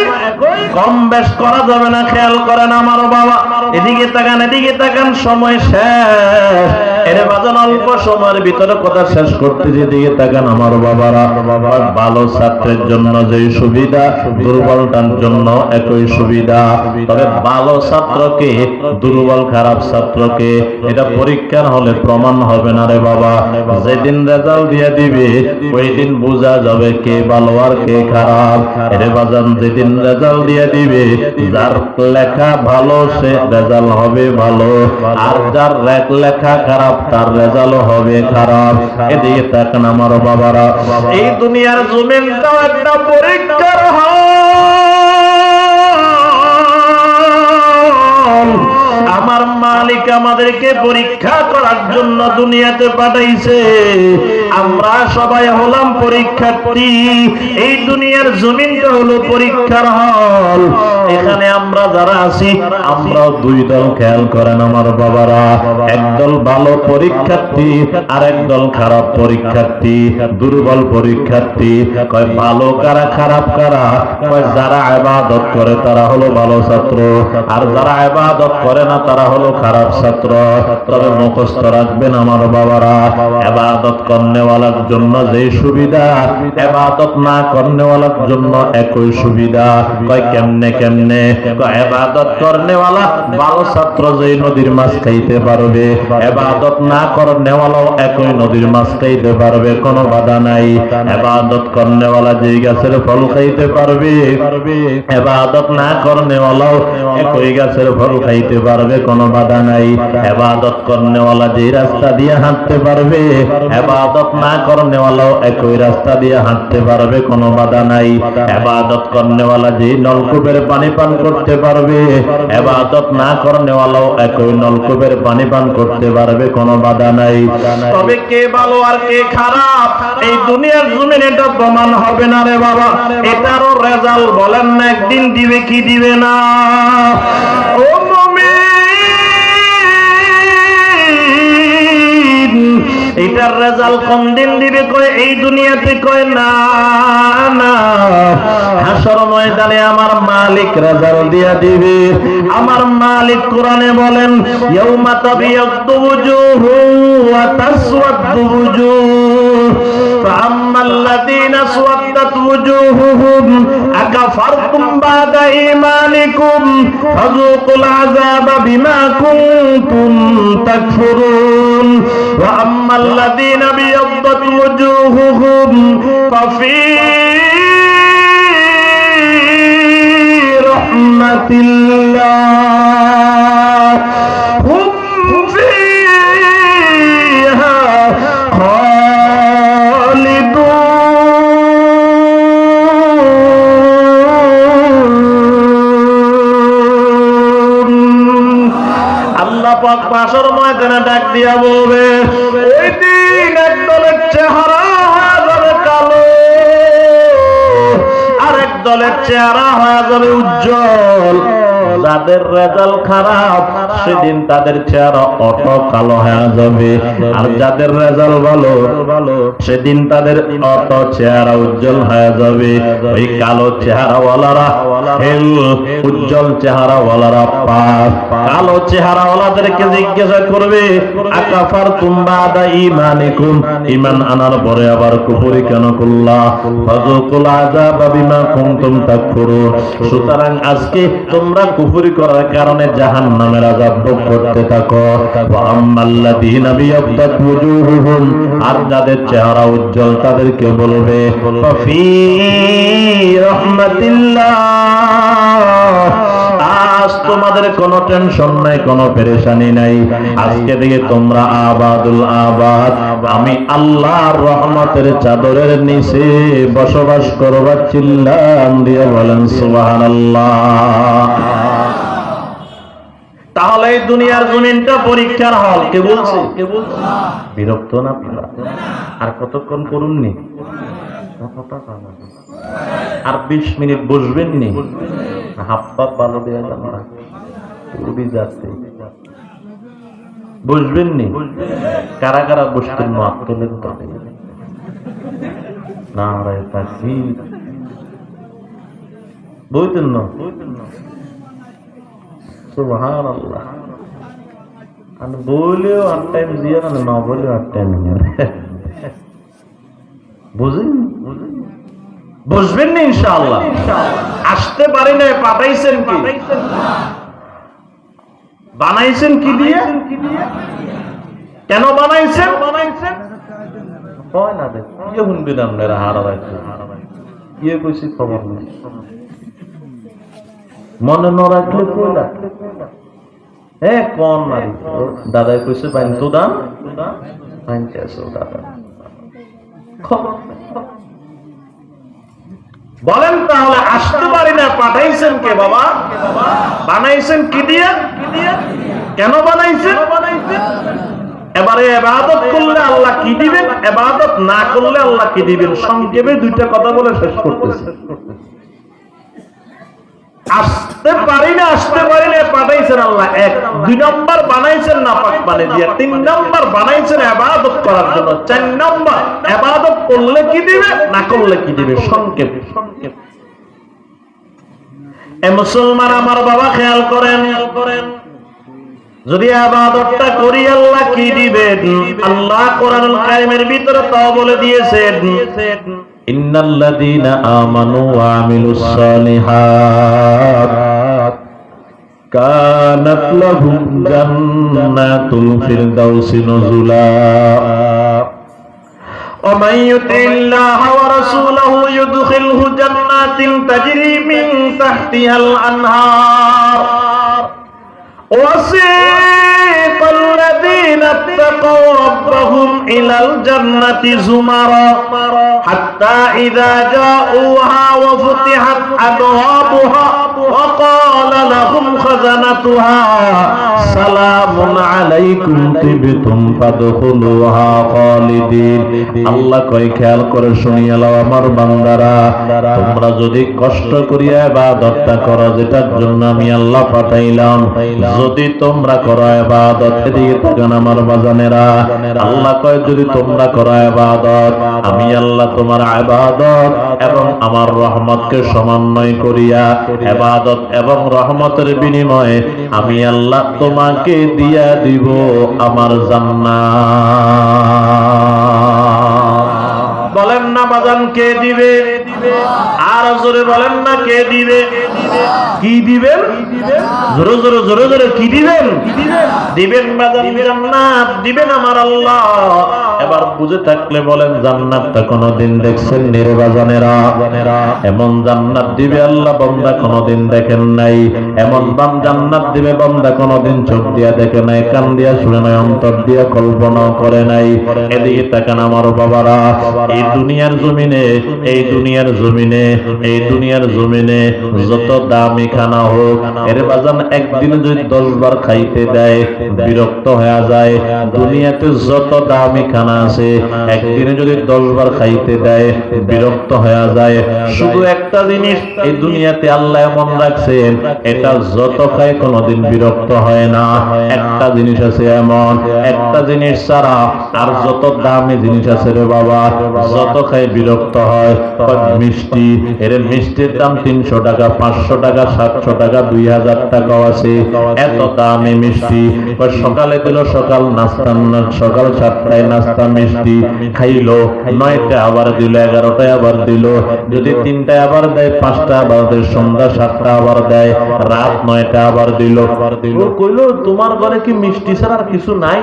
কম বেশ করা যাবে না। খেয়াল করেন আমার বাবা, এদিকে তাকান এদিকে তাকান, সময় শেষ। এর বাজান অল্প সময়ের ভিতরে কথা শেষ করতে যেদিকে তাকান আমার বাবারা। ভালো ছাত্রের জন্য যে সুবিধা, দুর্বলটার জন্য একই সুবিধা। তবে ভালো ছাত্রকে, দুর্বল খারাপ ছাত্রকে এটা পরীক্ষার হলে প্রমাণ হবে না রে বাবা। যেদিন রেজাল্ট দিয়ে দিবে ওই দিন বোঝা যাবে কে ভালো আর কে খারাপ। এরে বাজান যেদিন রেজাল্ট দিয়ে দিবে, যার লেখা ভালো সে রেজাল্ট হবে ভালো, আর যার লেখা খারাপ তার রেজাল্ট হবে খারাপ। এদিকে তাকান আমার বাবারা, এই দুনিয়ার জমিনটাও একটা পরীক্ষার হল। আমার মালিক আমাদেরকে পরীক্ষা করার জন্য দুনিয়াতে পাঠাইছে। আমরা সবাই হলাম পরীক্ষার্থী। এই দুনিয়ার জমিনটা হলো পরীক্ষার হল। এখানে আমরা যারা আছি আমরাও 2 দল। খেয়াল করেন আমার বাবারা, একদল ভালো পরীক্ষার্থী আর একদল খারাপ পরীক্ষার্থী, দুর্বল পরীক্ষার্থী। কয় ভালো কারা খারাপ কারা? কয় যারা ইবাদত করে তারা হলো ভালো ছাত্র, আর যারা ইবাদত করে না তারা হলো খারাপ ছাত্র। তবে মুখস্থ রাখবেন আমার বাবারা, ইবাদত করনেওয়ালার জন্য যে সুবিধা, ইবাদত না করনেওয়ালার জন্য একই সুবিধা। কয় কেমনে কেমনে? কয় ইবাদত করনেওয়ালা ভালো ছাত্র যেই নদীর মাছ খাইতে পারবে, ইবাদত না করনেওয়ালাও একই নদীর মাছ খাইতে পারবে, কোনো বাধা নাই। ইবাদত করনেওয়ালা যেই গাছের ফল খাইতে পারবে, ইবাদত না করনেওয়ালাও একই গাছের ফল খাইতে পারবে, কোনো বাধা নাই। ইবাদত করনেওয়ালা যেই রাস্তা দিয়ে হাঁটতে পারবে, ইবাদত না করনেওয়ালাও একই রাস্তা দিয়ে হাঁটতে পারবে, কোনো বাধা নাই। ইবাদত করনেওয়ালা যেই নলকূপের পানি পান করতে পারবে, ইবাদত না করনেওয়ালাও একই নলকূপের পানি পান করতে পারবে, কোনো বাধা নাই। তবে কে ভালো আর কে খারাপ এই দুনিয়ার জমিনে এটা প্রমাণ হবে না রে বাবা। এটারও রেজাল্ট বলেন না একদিন দিবে কি দিবে না? ও এটার রেজাল্ট কোন দিন দিবে? কয় এই দুনিয়াতে। কয় না না, হাসর ময়দানে আমার মালিক রেজাল্ট দিয়া দিবে। আমার মালিক কোরআনে বলেন, ইয়াউমা তাবিয়াদ্দু ওয়ুজুহু ওয়া তাসওয়াদ্দু ওয়ুজুহ, ফাআম্মাল্লাযীনা আসওয়াদ্দাত ওয়ুজুহুহুম আকাফারতুম বা'দা ঈমানিকুম ফাযুকুল আযাবা বিমা কুনতুম তাকফুরুন, ওয়া আম্মাল্লাযীনা বিয়াদ্দাত ওয়ুজুহুহুম ফাফি রাহমাতিল্লাহ হুম ফীহা খালিদুন। আল্লাহ পাক হাসর ময়দানে ডাক দিয়া বলবে, ওই দিন একদলের চেহারা হয়ে যাবে কালো, আরেক দলের চেহারা হয়ে যাবে উজ্জ্বল। যাদের রেজাল্ট খারাপ সেদিন তাদের চেহারা অত কালো হয়ে যাবে, আর যাদের রেজাল্ট ভালো সেদিন তাদের অত চেহারা উজ্জ্বল হয়ে যাবে। ওই কালো চেহারাওয়ালারা হেল, উজ্জ্বল চেহারাওয়ালারা পাস। কালো চেহারাওয়ালাদেরকে জিজ্ঞাসা করবে, আকাফারতুম বাদা ঈমানিকুম, ঈমান আনার পরে আবার কুফরি কেন করলা? ফাযুকুল আযাবা বিমা কুনতুম তাকফুরুন। সুতরাং আজকে তোমরা কুফরি করার কারণে জাহান্নামের আযাব ভোগ করতে থাকো। ওয়া আম্মাল্লাযীনা বিয়াদ্দাত ওয়ুজুহুহুম, আর যাদের চেহারা উজ্জ্বল তাদেরকে বলবে, ফি রাহমাতিল্লাহ, আজ তোমাদের কোনো টেনশন নাই, কোনো পেরেশানি নাই। আজকে থেকে তোমরা আবাদুল আবাদ, আমি আল্লাহর রহমতের চাদরের নিচে বসবাস করবা। চিল্লান দিয়ে বলেন সুবহানাল্লাহ। তাহলে এই দুনিয়ার জমিনটা পরীক্ষার হল। কে বলছে? বিরক্ত না আপনারা? আর কতক্ষণ করুননি? আর 20 মিনিট বসবেন নি? হাফ পাপ ভালো দেওয়া যাবে না, উড়ি যাচ্ছে। বসবেন নি? কারা কারা বসতেন? মাপ তোলেন তবে না রে পাখি বইতেন না। সুবহানাল্লাহ। আর বলেও আর টাইম দিয়ে না বলেও আর টাইম বুঝেন। বসবেন না ইনশাআল্লাহ। আসতে পারি না, পাঠাইছেন কি? বানাইছেন কি দিয়ে? কেন বানাইছেন? হয় না রে, ইয়ে শুনবেন আপনারা হারাইছে, ইয়ে কইছি খবর নেই। মনে ন রাখলে কইলা হ্যাঁ কম মারি। দাদাই কইছে বাইন তো দাম বাইনতে আসো দাদা, খবর বলেন। তাহলে আসতে পারি না, পাঠাইছেন কে বাবা? বানাইছেন কি দিয়ে? কেন বানাইছেন? এবারে ইবাদত করলে আল্লাহ কি দিবেন, ইবাদত না করলে আল্লাহ কি দিবেন? সংক্ষেপে দুইটা কথা বলে শেষ করতেছি। আসতে পারি না, পাঠাইছেন আল্লাহ। 2 নম্বর বানাইছেন নাপাক বানিয়ে দিয়ে, 3 নম্বর বানাইছেন ইবাদত করার জন্য, 4 নম্বর ইবাদত করলে কি দিবে, না করলে কি দিবে। সংক্ষেপ এ মুসলমান আমার বাবা খেয়াল করেন, যদি ইবাদতটা করি আল্লাহ কি দিবেন? আল্লাহ কোরআনুল কারীমের ভিতরে তাও বলে দিয়েছেন, ইন্নাল্লাযীনা আমানু ওয়া আমিলুস সালিহাত কানাত লাহুম জান্নাতুল ফিরদাউসি নুজুলা ওয়া মান ইউতিল্লাহা ওয়া রাসূলাহু ইউদখিলহু জান্নাতিন তাজরি মিন তাহতিহাল আনহার وسيق الذين اتقوا ربهم إلى الجنة زمرا حتى إذا جاءوها وفتحت أبوابها وقال لهم خزنتها سلام عليكم طبتم فادخلوها خالدين। আল্লাহ কয় খেয়াল করে শুনিয়ে নাও আমার বান্দারা, তোমরা যদি কষ্ট করিয়া ইবাদতটা করো যেটার জন্য আমি আল্লাহ পাঠাইলাম, যদি তোমরা করো ইবাদত, এদিকে তাকান আমার বাজানেরা, আল্লাহ কয় যদি তোমরা করো ইবাদত, আমি আল্লাহ তোমার ইবাদত এবং আমার রহমতকে সমন্বয় করিয়া ইবাদত এবং রহমতের বিনিময়ে আমি আল্লাহ তোমাকে দিয়া দিব আমার জান্নাত। বলেন না বাজান কে দিবে? আর জোরে বলেন না কে দিবে? কি দিবেন? জোরে জোরে জোরে জোরে কি দিবেন? দিবেন বাজান, জান্নাত দিবেন আমার আল্লাহ। এবার বুঝে থাকলে বলেন, জান্নাতটা কোনদিন দেখছেন নি রে বাজানেরা? এমন জান্নাত দিবে আল্লাহ বান্দা কোনদিন দেখেন নাই। এমন জান্নাত দিবে বান্দা কোনদিন চোখ দিয়া দেখে নাই, কান দিয়া শুনে নাই, অন্তর দিয়া কল্পনা করে নাই। এদিকে তাকান আমার বাবারা, এই দুনিয়ার জমিনে, এই দুনিয়ার জমিনে, এই দুনিয়ার জমিনে যত দামি খানা হোক, এর বাজান একদিন যদি 10 বার খাইতে দেয় বিরক্ত হয়ে যায়। দুনিয়াতে যত দামি খানা আছে একদিনে যদি 10 বার খাইতে দেয় বিরক্ত হয়ে যায়। শুধু একটা জিনিস এই দুনিয়াতে আল্লাহ এমন রাখছেন, এটা যত খায় কোনোদিন বিরক্ত হয় না। একটা জিনিস আছে এমন, একটা জিনিস ছাড়া আর যত দামি জিনিস আছে রে বাবা, যত খায় বিরক্ত হয়। মিষ্টি, এর মিষ্টির দাম 300 টাকা, 500 টাকা, 700 টাকা, 2000 টাকাও আছে। এত দামি মিষ্টি। সকালে দিল সকাল নাস্তা, সকাল 7টায় নাস্তা মিষ্টি খাইলো, 9টায় আবার দিল, 11টায় আবার দিল, যদি 3টায় আবার দেয়, 5টা আবার দেয়, সন্ধ্যা 7টা আবার দেয়, রাত 9টা আবার দিল। কইলো তোমার ঘরে কি মিষ্টি ছাড়া আর কিছু নাই?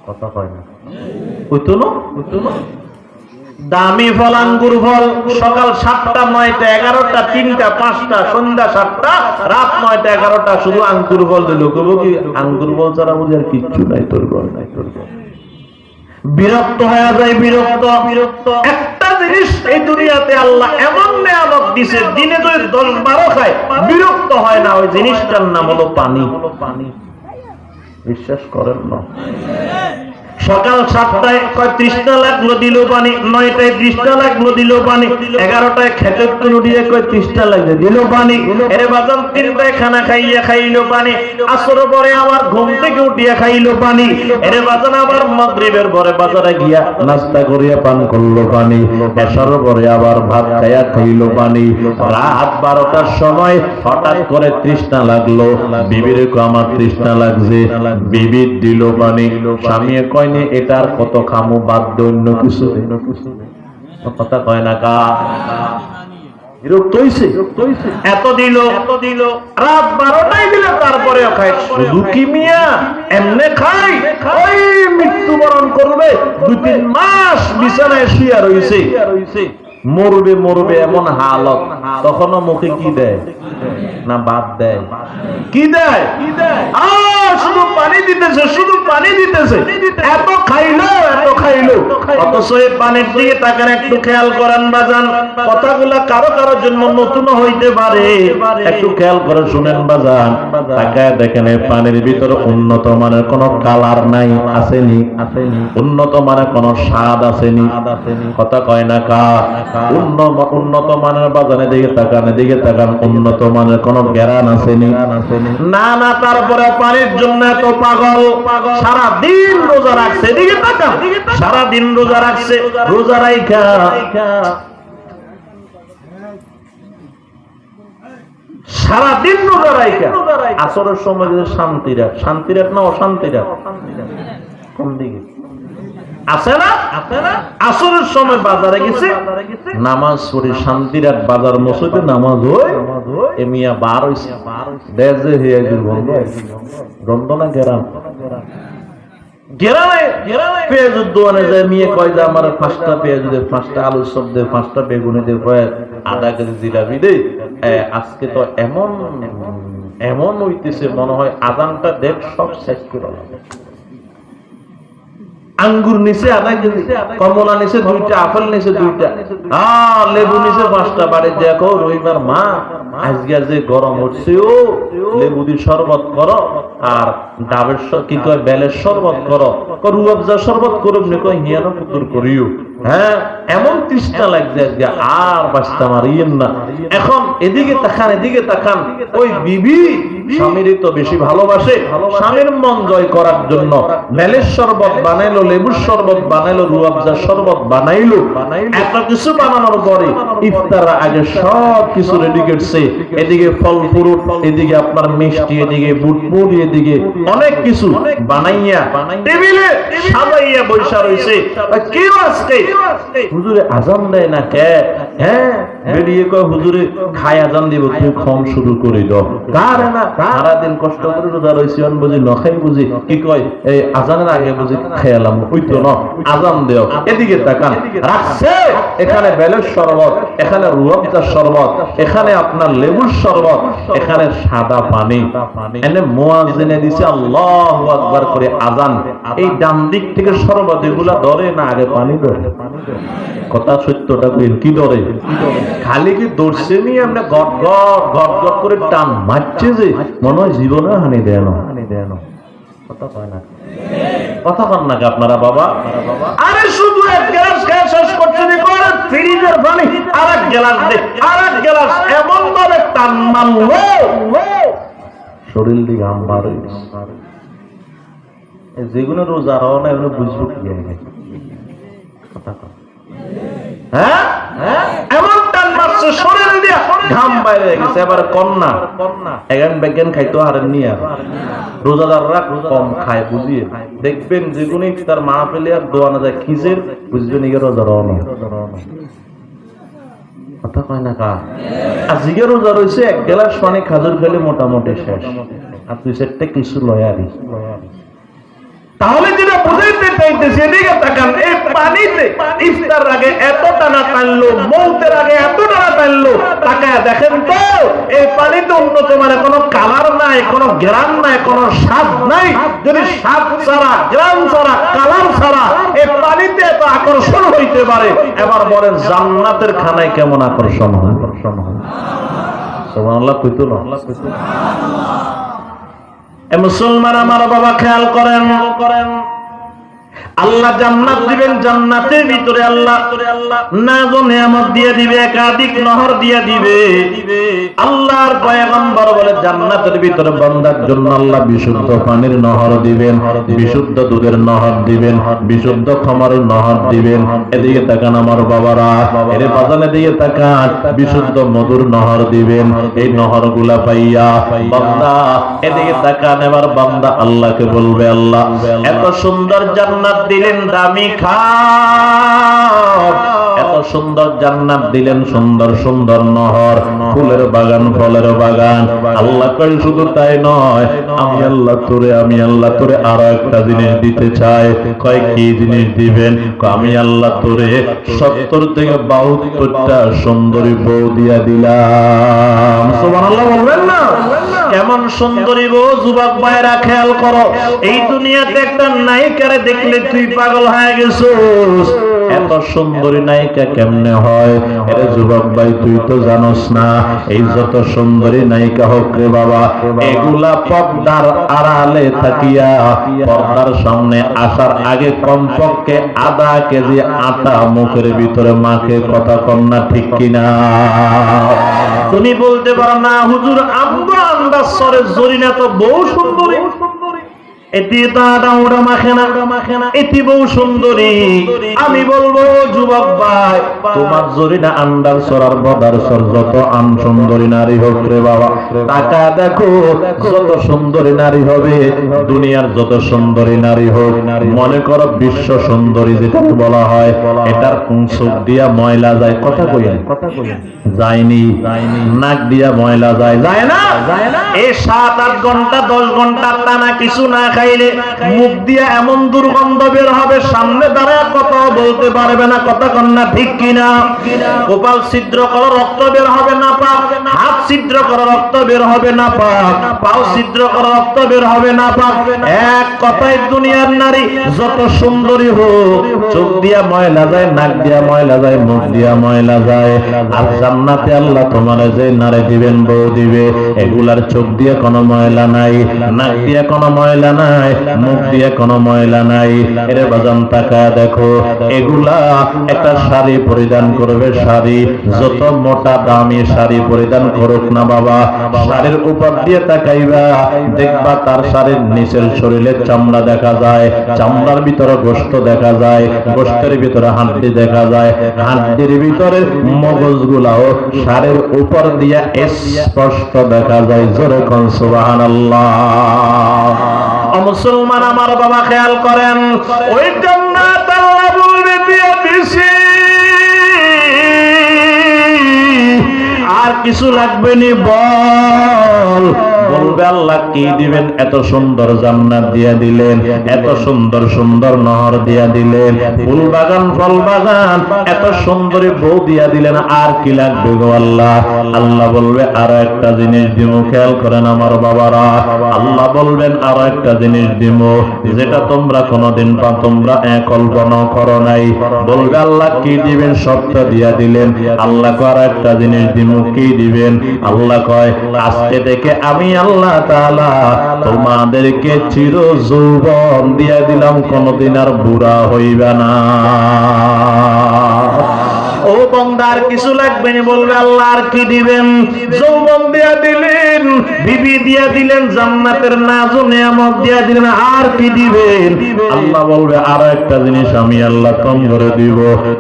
কথা কয় না, হইতো না, হইতো না। দামি ফল আঙ্গুর ফল সকাল 7টা, 9টা, 11টা, 3টা, 5টা, সন্ধ্যা 7টা, রাত 9টা, 11টা, শুধু আঙ্গুর ফল দিল। কইবো কি আঙ্গুর ফল ছাড়া বুঝি আর কিচ্ছু নাই তোর ঘর, নাই তোর ঘর। বিরক্ত হয়ে যায়, বিরক্ত, বিরক্ত। একটা জিনিস এই দুনিয়াতে আল্লাহ এমন নেয়ামত দিছে, দিনে যদি 10-12 খায় বিরক্ত হয় না। ওই জিনিসটার নাম হলো পানি। বিশ্বাস করেন না? সকাল 7টায় 30টা লাগলো দিল পানি, 9টায় 30টা লাগলো দিল পানি, 11টায় খেতে উঠিয়ে 30টা লাগলো দিল পানি। এর বাজান 3টায় খানা খাইয়া খাইলো পানি, আসর পরে আবার ঘুম থেকে উঠিয়া খাইলো পানি। এর বাজান আবার মাগরিবের পরে বাজারে গিয়া নাস্তা করিয়া পান করলো পানি, এশার পরে আবার ভাত খাইয়া খাইলো পানি। রাত 12টার সময় হঠাৎ করে তৃষ্ণা লাগলো, বিবির আমার তৃষ্ণা লাগছে, বিবি দিল পানি। স্বামী কয় এটার কত খামু, বাদ দে অন্য কিছু। কথা কয় না কা? বিরক্ত হইছে, এত দিল, এত দিল, রাত 12টায় দিল, তারপরে খায়। শুধু কি মিয়া এমনে খাই? ওই মৃত্যুবরণ করবে, 2-3 মাস বিছানায় শুয়ে রইছে, মরবে মরবে এমন হালত। তখনও মুখে কি দেয় না বাদ দেয়? কি দেয়? শুধু পানি দিতেছে, শুধু পানি দিতেছে। এত খাইলো, এত খাইলো, অথচ এই পানির দিকে তাকান, একটু খেয়াল করেন বাজান। কথাগুলা কারো কারোর জন্য নতুন হইতে পারে, একটু খেয়াল করে শুনেন বাজান। তাকায় দেখেন এই পানির ভিতরে উন্নত মানের কোন কালার নাই, আসেনি? উন্নত মানের কোন স্বাদ আসেনি? কথা কয় না কা? উন্নত মানের বাজানে দিকে তাকান, এদিকে তাকান, উন্নত মানের কোন জ্ঞান আসেনি? না না। তারপরে পানির জন্য এত পাগল, সারা দিন রোজা রাখছে, এদিকে তাকান, সারা দিন রোজা রাখছে, রোজা রাইখা সারা দিন রোজা রাইখা আসরের সময় শান্তি রাখ, শান্তি রাখ না অশান্তি রাখ? কোন দিকে আছে না? আসরের সময় বাজারে গেছে, নামাজ পড়ি, শান্তি রাখ, বাজার মসজিদে নামাজ হয়, এমিয়া বার হইছে, দেজে হয়ে গন্ধ, গন্ধ না গেরাম, গেরামে পেঁয়াজের দোকানে যায়, মেয়ে কয় যে আমার 5টা পেঁয়াজ দে, 5টা আলুর সব দে, 5টা বেগুনি দে, আধা কেজি জিলাপি দে। আজকে তো এমন এমন হইতেছে, মনে হয় আজানটা দেখ সব শেষ করে হবে। আঙ্গুর নিচে আধা কেজি, কমলা নিচে 2টা, আপেল নিচে 2টা, লেবু নিচে 5টা। বাড়ি দেখো রবিবার মা আজকে যে গরম হচ্ছে, ও লেবু দিয়ে শরবত করো, আর ডাবের কি কয় বেলের শরবত করো, রুয়াবজা শরবত করুক নি, কয় হিয়ানো পুতুর করিও। হ্যাঁ, এমন তৃষ্ণা লাগছে আজকে, আর বাঁচতে মারিয়েন না। এখন এদিকে তাকান, এদিকে তাকান, ওই বিবি স্বামীর তো বেশি ভালোবাসে, স্বামীর মন জয় করার জন্য বেলের শরবত বানাইলো, লেবুর শরবত বানাইলো, রুয়াবজার শরবত বানাইলো। এত কিছু বানানোর পরে ইফতার আগে সব কিছু রেডি করছে, এদিকে ফল ফ্রুট, এদিকে আপনার মিষ্টি, এদিকে বুটমুট, এদিকে অনেক কিছু বানাইয়া টেবিলে সাজাইয়া বৈশা রইছে। কি আজকে হুজুরে আজান দেয় না কে? হ্যাঁ বেরিয়ে কয় হুজুরে খায় আজান দিব তুমি কম শুরু করে দাও। কারে না সারাদিন কষ্ট করে রোজা রইছি অন বুঝি নখাই বুঝি কি কয় এই আজানের আগে বুঝি খেয়ালাম ওই তো না আজান দেও। এদিকে তাকান রাখছে এখানে বেলের শরবত, এখানে রুয়াবজার শরবত, এখানে আপনার লেবুর শরবত, এখানে সাদা পানি, এনে মুয়াজ্জিনে দিছে আল্লাহু আকবার করে আজান। এই ডান দিক থেকে শরবত এগুলা ধরে না আগে পানি ধরে? কথা সত্যটা কইন কি ধরে? খালি কি দর্শে নিয়ে আমরা গট গট গট গট করে টান মারছে যে মনে হয় জীবনে হানি দেয় না। কথা কয় না, কথা কন না আপনারা বাবা? আরে শুধু এক গ্লাস খেয়ে শেষ করছে নি করে ফ্রিজের পানি আরেক গ্লাস দে, আরেক গ্লাস এমন ভাবে টান মারলো শরীর দিকে ঘাম বার হয়ে গেছে। যেগুলো রোজা রাও না এগুলো বুঝবো কি আগে? কথা কন। হ্যাঁ এমন টান মারছে শরীর দিয়া ঘাম বাইরে গেছে। এবার কন্যা এগান বেগান খাইতো হারেন নিয়ে রোজাদাররা কম খায় বুঝিয়ে দেখবেন যেগুলো তার মা পেলে আর দোয়া না যায় খিজের বুঝবেন ইয়ে রোজা রাও না। কথা কয় না কা? আর জিগে রোজা রয়েছে এক গ্লাস পানি খাজুর খেলে মোটামুটি শেষ, আর তুই সেটা কিছু লয়ারি। তাহলে যেটা বুঝাইতে চাইতেছি এদিকে তাকান, এই পানিতে ইফতার আগে এত টানা টানলো, মৌতের আগে এত টানা টানলো, তাকায় দেখেন তো এই পানিতে উন্নত মানে কোনো কালার নাই, কোনো গ্রাম নাই, কোনো স্বাদ নাই। যদি স্বাদ ছাড়া, গ্রাম ছাড়া, কালার ছাড়া এই পানিতে এত আকর্ষণ হইতে পারে, এবার বলেন জান্নাতের খানায় কেমন আকর্ষণ হয়? সুবহানাল্লাহ কইতো না? মুসলমান আমার বাবা খেয়াল করেন, আল্লাহ জান্নাত দিবেন, জান্নাতের ভিতরে আল্লাহ নাজ নিয়ামত দিয়ে দিবে, একাধিক নহর দিয়ে দিবে। আল্লাহর পয়গম্বর বলে জান্নাতের ভিতরে বান্দার জন্য আল্লাহ বিশুদ্ধ পানির নহর দিবেন, বিশুদ্ধ দুধের নহর দিবেন, বিশুদ্ধ খামারের নহর দিবেন। এদিকে তাকান আমার বাবারা, এর বাজানে দিয়ে তাকান বিশুদ্ধ মধুর নহর দিবেন। এই নহরগুলা পাইয়া বান্দা এদিকে তাকান, এবার বান্দা আল্লাহকে বলবে আল্লাহ এত সুন্দর জান্নাত দিলেন, দামি খাও, এত সুন্দর জান্নাত দিলেন, সুন্দর সুন্দর নহর, ফুলের বাগান, ফলের বাগান। আল্লাহ কই শুধু তাই নয়, আমি আল্লাহ তোরে আরো একটা জিনিস দিতে চাই। কয় কি জিনিস দিবেন? আমি আল্লাহ তোরে 70 থেকে 72টা সুন্দরী বউ দিয়া দিলাম। সুবহানাল্লাহ বলবেন না? কেমন সুন্দরী বউ যুবক ভাইরা খেয়াল করো। এই দুনিয়াতে একটা নায়িকারে দেখলে তুই পাগল হয়ে গেছিস। এত সুন্দরী নায়িকা কেমনে হয়? এরে যুবক ভাই তুই তো জানোস না, এই যত সুন্দরী নায়িকা হোক রে বাবা, এগুলা পর্দার আড়ালে থাকিয়া পর্দার সামনে আসার আগে কমপক্ষে আধা কেজি আটা মুখের ভিতরে মাখে। কথা কন্যা ঠিক কিনা? তুমি বলতে পারো না হুজুর আমরা আন্দাজরে জরিনা তো বহু সুন্দরী, এটি ওটা মাখে না, এটি বহু সুন্দরী। আমি বলবো যুবক ভাই, তোমার জরিনা আন্ডার সরার বদার সর যত আন সুন্দরী নারী হোক রে বাবা, টাকা দেখো যত সুন্দরী নারী হবে, দুনিয়ার যত সুন্দরী নারী হোক, মনে করো বিশ্ব সুন্দরী যেটা বলা হয়, এটার চোখ দিয়া ময়লা যায়। কথা কইয়া যায়নি, নাক দিয়া ময়লা যায় না? এই 7-8 ঘন্টা 10 ঘন্টা টানা কিছু না খাইলে মুখ দিয়া এমন দুর্গন্ধ বের হবে, সামনে দাঁড়ায় কথা বলতে পারবে না। কথা কন্যা ঠিক কিনা? কপাল ছিদ্র করো রক্ত বের হবে না পাক, হাত ছিদ্র করো রক্ত বের হবে না পাক, পাও ছিদ্র করো রক্ত বের হবে না পাক। এক কথায় দুনিয়ার নারী যত সুন্দরী হোক, চোখ দিয়া ময়লা যায়, নাক দিয়া ময়লা যায়, মুখ দিয়া ময়লা যায়। আর জান্নাতে আল্লাহ তোমারে যে নারী দিবেন, বউ দিবে, এগুলার চোখ দিয়ে কোনো ময়লা নাই, নাক দিয়ে কোনো ময়লা নাই, মুখ দিয়ে কোনো ময়লা নাই। এরে বাজান তাকা দেখো, এগুলা একটা শাড়ি পরিধান করবে, শাড়ি যত মোটা দামি শাড়ি পরিধান করুক না বাবা, শাড়ির উপর দিয়ে তাকাইবা দেখবা তার শাড়ির নিচের শরীরের চামড়া দেখা যায়, চামড়ার ভিতরে গোশত দেখা যায়, গোশতের ভিতরে হাড্ডি দেখা যায়, হাড্ডির ভিতরে মগজগুলাও শাড়ির উপর দিয়ে স্পষ্ট দেখা যায়। জোরে কোন সুবহানাল্লাহ। মুসলমান আমার বাবা খেয়াল করেন, ওই জান্নাত আল্লাহ বলবে দিয়ে দিছি কিছু লাগবে নি বল। বলবে আল্লাহ কি দিবেন? এত সুন্দর জান্নাত দিয়া দিলেন, এত সুন্দর সুন্দর নহর দিয়া দিলেন, ফুল বাগান ফল বাগান, এত সুন্দরী বউ দিয়া দিলেন, আর কি লাগবে গো আল্লাহ? আল্লাহ বলবে আরো একটা জিনিস দিমু, খেয়াল করেন আমার বাবারা। আল্লাহ বলবেন আরো একটা জিনিস দিমু, যেটা তোমরা কোনদিন তোমরা কল্পনা করো নাই। বলবে আল্লাহ কি দিবেন? সবটা দিয়া দিলেন। আল্লাহ কয় আরো একটা জিনিস দিমু, কি দিবেন? আল্লাহ কয় আজকে থেকে আমি আল্লাহ তাআলা তোমাদেরকে চির যৌবন দিয়া দিলাম, কোনদিন আর বুড়া হইবে না। ও বান্দার কিছু লাগবে না? বলবে আল্লাহ আর কি দিবেন? যৌবন দিয়া দিলেন, বিবি দিয়া দিলেন, জান্নাতের নাজ ও নিয়ামত দিয়া দিলেন, আর কি দিবেন? আল্লাহ বলবে আরো একটা জিনিস আমি আল্লাহ তোমারে দিব।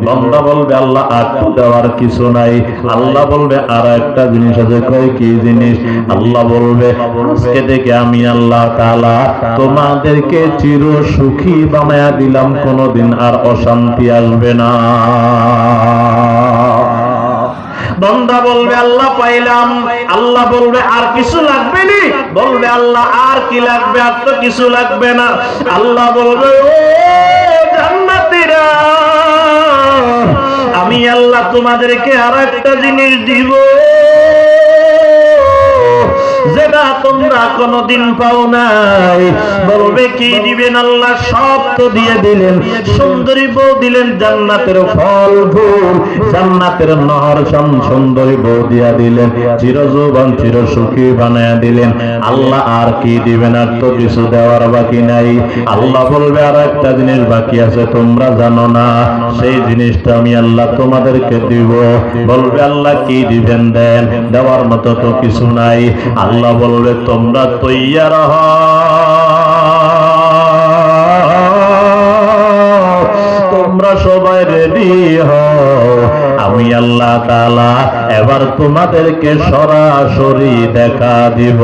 বান্দা বলবে আল্লাহ আর তো দেওয়ার কিছু নাই। আল্লাহ বলবে আরো একটা জিনিস আছে। কয় কি জিনিস? আল্লাহ বলবে আজকে থেকে আমি আল্লাহ তাআলা তোমাদেরকে চির সুখী বানায়া দিলাম, কোনদিন আর অশান্তি আসবে না। বান্দা বলবে আল্লাহ পাইলাম। আল্লাহ বলবে আর কিছু লাগবে নি? বলবে আল্লাহ আর কি লাগবে? আর তো কিছু লাগবে না। আল্লাহ বলবে ও জান্নাতীরা, আমি আল্লাহ তোমাদেরকে আর একটা জিনিস দিব, যেটা তোমরা কোনদিন পাও নাই। বলবে কি দিবেন? আল্লাহ সব তো দিয়ে দিলেন, সুন্দরী বউ দিলেন, জান্নাতের ফল ফুল, জান্নাতের নহর, সুন্দরী বউ দিয়া দিলেন, চিরযৌবন চির সুখী বানায়া দিলেন। আল্লাহ আর কি দিবেন? আর তো কিছু দেওয়ার বাকি নাই। আল্লাহ বলবে আর একটা জিনিস বাকি আছে, তোমরা জানো না, সেই জিনিসটা আমি আল্লাহ তোমাদেরকে দিব। বলবে আল্লাহ কি দিবেন? দেন। দেওয়ার মতো তো কিছু নাই। আল্লাহ বলবে তোমরা তৈয়ার হও, তোমরা সবাই রেডি হও, আমি আল্লাহ তাআলা এবার তোমাদেরকে সরাসরি দেখা দিব।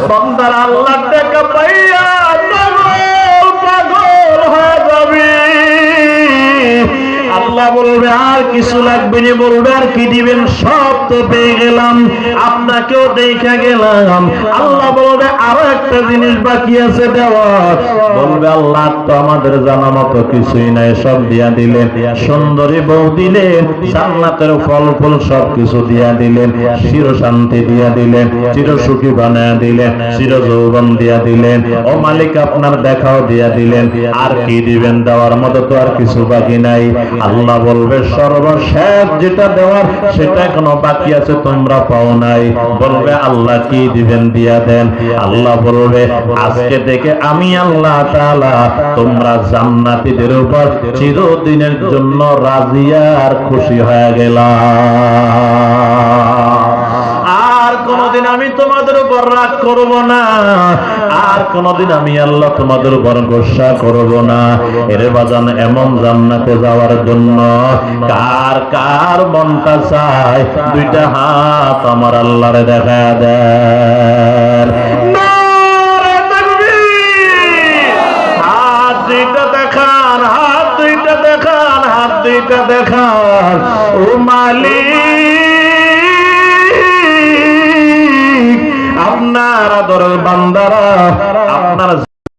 বান্দার আল্লাহ দেখা পাইয়া পাগল হয়ে যাবে। আল্লাহ বলবে আর কিছু লাগবে না। বলবে আর কি দিবেন? সব তো পেয়ে গেলাম, আপনাকেও দেখা গেলাম। আল্লাহ বলবে আরো একটা জিনিস বাকি আছে দেওয়ার। বলবে আল্লাহ তো আমাদের জানা মতো কিছুই নাই, সব দিয়া দিলেন, সুন্দরী বউ দিলেন, জান্নাতের ফল ফুল সব কিছু দিয়া দিলেন, চির শান্তি দিয়া দিলেন, চির সুখী বানায়া দিলেন, চির যৌবন দিয়া দিলেন। ও মালিক আপনার দেখাও দিয়া দিলেন, আর কি দিবেন? দেওয়ার মতো তো আর কিছু বাকি নাই। আল্লাহ বলবে সর্বশেষ যেটা দেওয়ার সেটা এখনো বাকি আছে, তোমরা পাও নাই। বলবে আল্লাহ কি দিবেন? দিয়া দেন। আল্লাহ বলবে আজকে থেকে আমি আল্লাহ তাআলা তোমরা জান্নাতীদের উপর চিরদিনের জন্য রাজি আর খুশি হয়ে গেলাম। আর কোনদিন আমি তোমাদের উপর রাগ করব না, আর কোনদিন আমি আল্লাহ তোমাদের উপর গোসা করব না। এরে বাজান, এমন জান্নাতে যাওয়ার জন্য কার কার মনটা চায়? দুইটা হাত আমার আল্লাহরে দেখা দেন। হাত দুইটা দেখান, হাত দুইটা দেখান, হাত দুইটা দেখান। ও মালিক, আপনার আদরের বান্দারা আপনার